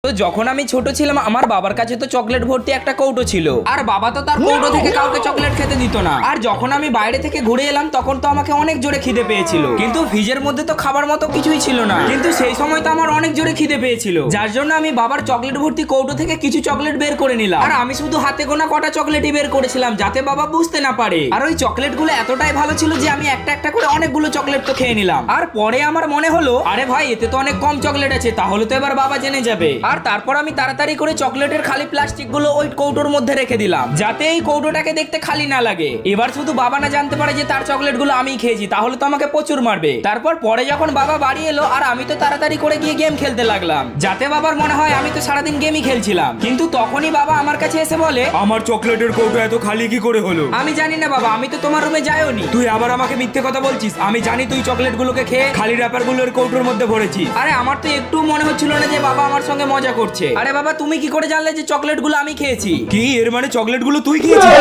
তো যখন আমি ছোট ছিলাম আমার বাবার কাছে তো চকলেট ভর্তি একটা কৌটো ছিল, আর বাবা তো তার কৌটো থেকে কাউকে চকলেট খেতে দিত না। আর যখন আমি বাইরে থেকে ঘুরে এলাম তখন তো আমাকে অনেক জোরে খিদে পেয়েছিল, কিন্তু ফ্রিজের মধ্যে তো খাবার মতো কিছুই ছিল না। কিন্তু সেই সময় তো আমার অনেক জোরে খিদে পেয়েছিল, যার জন্য আমি বাবার চকলেট ভর্তি কৌটো থেকে কিছু চকলেট বের করে নিলাম। আর আমি শুধু হাতে গোনা কটা চকলেটই বের করেছিলাম যাতে বাবা বুঝতে না পারে। আর ওই চকলেট গুলো এতটাই ভালো ছিল যে আমি একটা একটা করে অনেকগুলো চকলেট তো খেয়ে নিলাম। আর পরে আমার মনে হলো আরে ভাই এতে তো অনেক কম চকলেট আছে, তাহলে তো এবার বাবা জেনে যাবে। আর তারপর আমি তাড়াতাড়ি করে চকলেটের খালি প্লাস্টিক গুলো ওই কৌটোর মধ্যে রেখে দিলাম যাতে এই কৌটোটাকে দেখতে খালি না লাগে। এবার শুধু বাবা না জানতে পারে যে তার চকলেট গুলো আমি খেয়েছি, তাহলে তো আমাকে প্রচুর মারবে। তারপর পরে যখন বাবা বাড়ি এলো আর আমি তো তাড়াতাড়ি করে গিয়ে গেম খেলতে লাগলাম যাতে বাবার মনে হয় আমি তো সারাদিন গেমই খেলছিলাম। কিন্তু তখনই বাবা আমার কাছে এসে বলে আমার চকলেটের কৌটো এত খালি কি করে হলো? আমি জানি না বাবা, আমি তো তোমার রুমে যাইওনি। তুই আবার আমাকে মিথ্যে কথা বলছিস। আমি জানি তুই চকলেট গুলোকে খেয়ে খালি র‍্যাপার গুলোর কৌটোর মধ্যে ভরেছিস। আরে আমার তো একটু মনে হচ্ছিল না যে বাবা আমার সঙ্গে মজা করছে। আরে বাবা তুমি কি করে জানলে যে চকলেট গুলো আমি খেয়েছি? কি এর মানে চকলেট গুলো তুই খেয়েছিস?